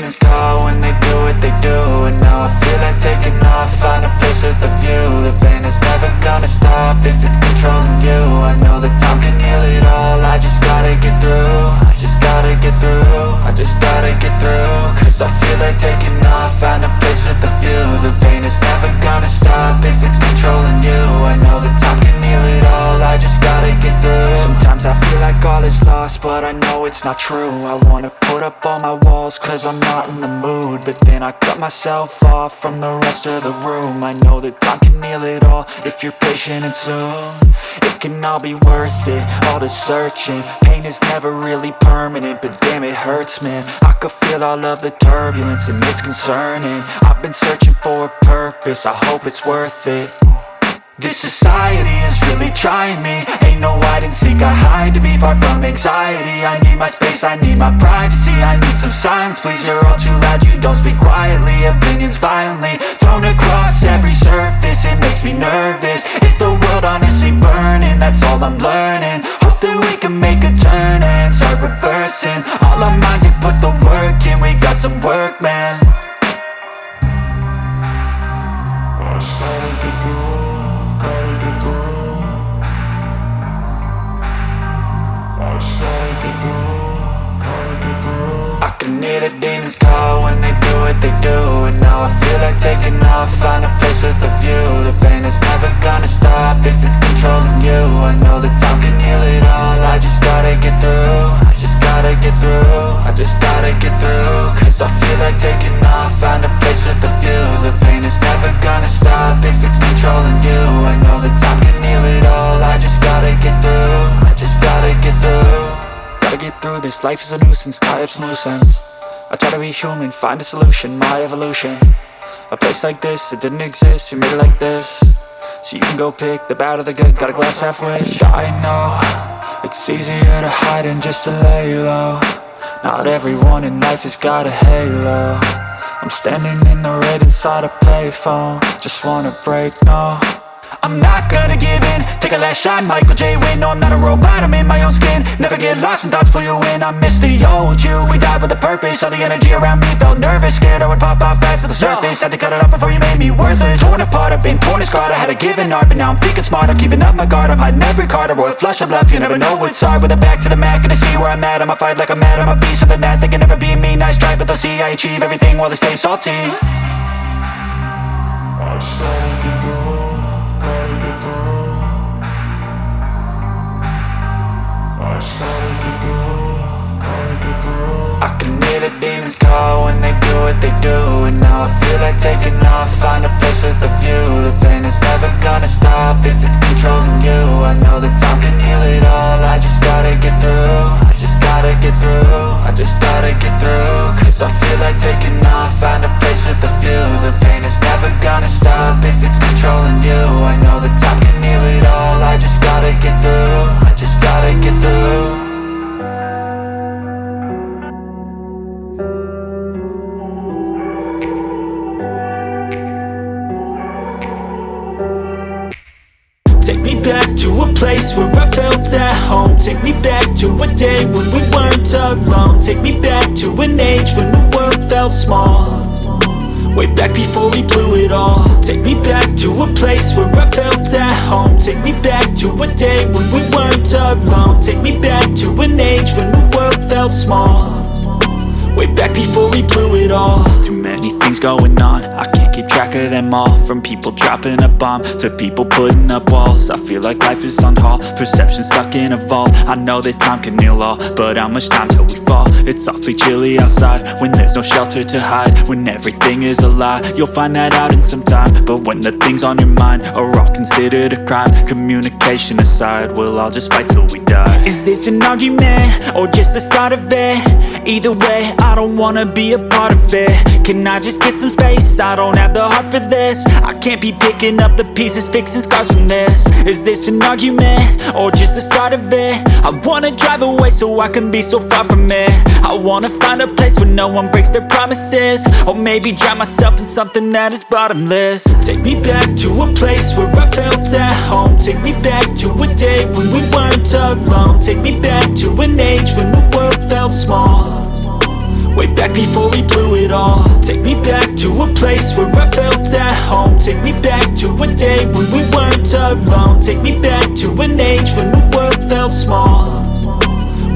demons call when they do what they do. And now I feel like taking off, find a place with a view. The pain is never gonna stop if it's controlling you. I know that time can heal it all, I just gotta get through. I just gotta get through, I just gotta get through. Cause I feel like taking off, find a place with a view. The pain is never gonna stop if it's controlling you. I know that time can heal it all, I just gotta get through. Sometimes I feel like all is lost, but I know it's not true. I wanna put up all my walls cause I'm not in the mood, but then I cut myself off from the rest of the room. I know that time can heal it all if you're patient and soon. It can all be worth it, all the searching. Pain is never really permanent, but damn it hurts, man. I could feel all of the turbulence and it's concerning. I've been searching for a purpose, I hope it's worth it. This society is really trying me. Ain't no hide and seek, I hide to be far from anxiety. I need my space, I need my privacy. I need some silence, please, you're all too loud. You don't speak quietly, opinions violently thrown across every surface. It makes me nervous, it's the world honestly burning. That's all I'm learning, hope that we can make a turn and start reversing. All our minds, we put the work in, we got some work, man. I started to go. I can hear the demons call when they do what they do. And now I feel like taking off, find a place with a view. The pain is never gonna stop if it's controlling you. I know that time can heal it all, I just gotta get through. I just gotta get through, I just gotta get through. Cause I feel like taking off, find a place with a view. The pain is never gonna stop if it's controlling you. I know that time can heal it all, I just gotta get through. I just gotta get through. Gotta get through this, life is a nuisance, tie up some loose ends. I try to be human, find a solution, my evolution. A place like this, it didn't exist, we made it like this. So you can go pick the bad or the good, got a glass halfway. I know, it's easier to hide than just to lay low. Not everyone in life has got a halo. I'm standing in the red inside a payphone, just wanna break, no. I'm not gonna give in, take a last shot, Michael J. Win. No, I'm not a robot, I'm in my own skin. Never get lost when thoughts pull you in. I miss the old you, we died with a purpose. All the energy around me felt nervous, scared I would pop off fast to the surface. Had to cut it off before you made me worthless. Torn apart, I've been torn and scarred. I had a given art, but now I'm thinking smart. I'm keeping up my guard, I'm hiding every card. A royal flush of love, you never know what's hard. With a back to the mat, gonna see where I'm at. I'ma fight like I'm mad, I'ma be something that they can never be me. Nice try, but they'll see I achieve everything while they stay salty. I started to go. I can hear the demons call when they do what they do. And now I feel like taking off, find a place with a view. The pain is never gonna stop if it's controlling you. I know that time can heal it all, I just gotta get through. I just gotta get through, I just gotta get through. Cause I feel like taking off, find a place with a view. The pain is never gonna stop if it's controlling you. I know that time can heal it all, I just gotta get through. I just gotta get through. Take me back to a place where I felt at home. Take me back to a day when we weren't alone. Take me back to an age when the world felt small. Way back before we blew it all. Take me back to a place where I felt at home. Take me back to a day when we weren't alone. Take me back to an age when the world felt small. Way back before we blew it all. Too many things going on, I can't keep track of them all. From people dropping a bomb to people putting up walls. I feel like life is on hold, perception stuck in a vault. I know that time can heal all, but how much time till we fall? It's awfully chilly outside when there's no shelter to hide. When everything is a lie, you'll find that out in some time. But when the things on your mind are all considered a crime, communication aside, we'll all just fight till we die. Is this an argument or just the start of it? Either way, I don't wanna be a part of it. Can I just get some space? I don't have the heart for this. I can't be picking up the pieces, fixing scars from this. Is this an argument or just the start of it? I wanna drive away so I can be so far from it. I wanna find a place where no one breaks their promises. Or maybe drown myself in something that is bottomless. Take me back to a place where I felt at home. Take me back to a day when we weren't alone. Take me back to an age when the world felt small. way back before we blew it all. Take me back to a place where I felt at home. Take me back to a day when we weren't alone. Take me back to an age when the world felt small.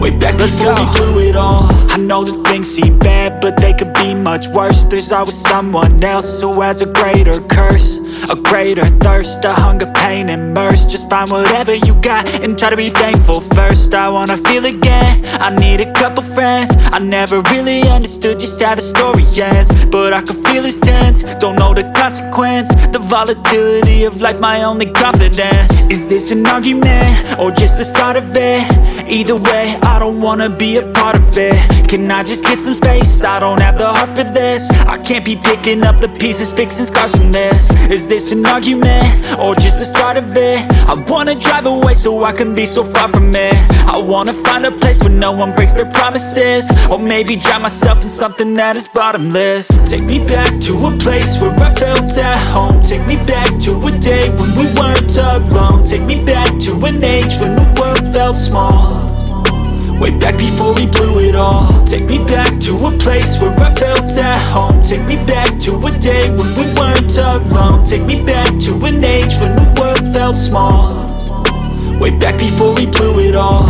Way back before we blew it all. I know that things seem bad, but they could be much worse. There's always someone else who has a greater curse, a greater thirst, a hunger, pain, and mercy. Just find whatever you got and try to be thankful first. I wanna feel again, I need a couple friends. I never really understood just how the story ends, but I can feel it's tense, don't know the consequence. The volatility of life, my only confidence. Is this an argument, or just the start of it? Either way, I don't wanna be a part of it. Can I just get some space? I don't have the heart for this. I can't be picking up the pieces, fixing scars from this. Is this an argument, or just the start of it? I wanna drive away so I can be so far from it. I wanna find a place where no one breaks their promises, or maybe drown myself in something that is bottomless. Take me back to a place where I felt at home. Take me back to a day when we weren't alone. Take me back to an age when the world felt small. Way back before we blew it all. Take me back to a place where I felt at home. Take me back to a day when we weren't alone. Take me back to an age when the world felt small. Way back before we blew it all.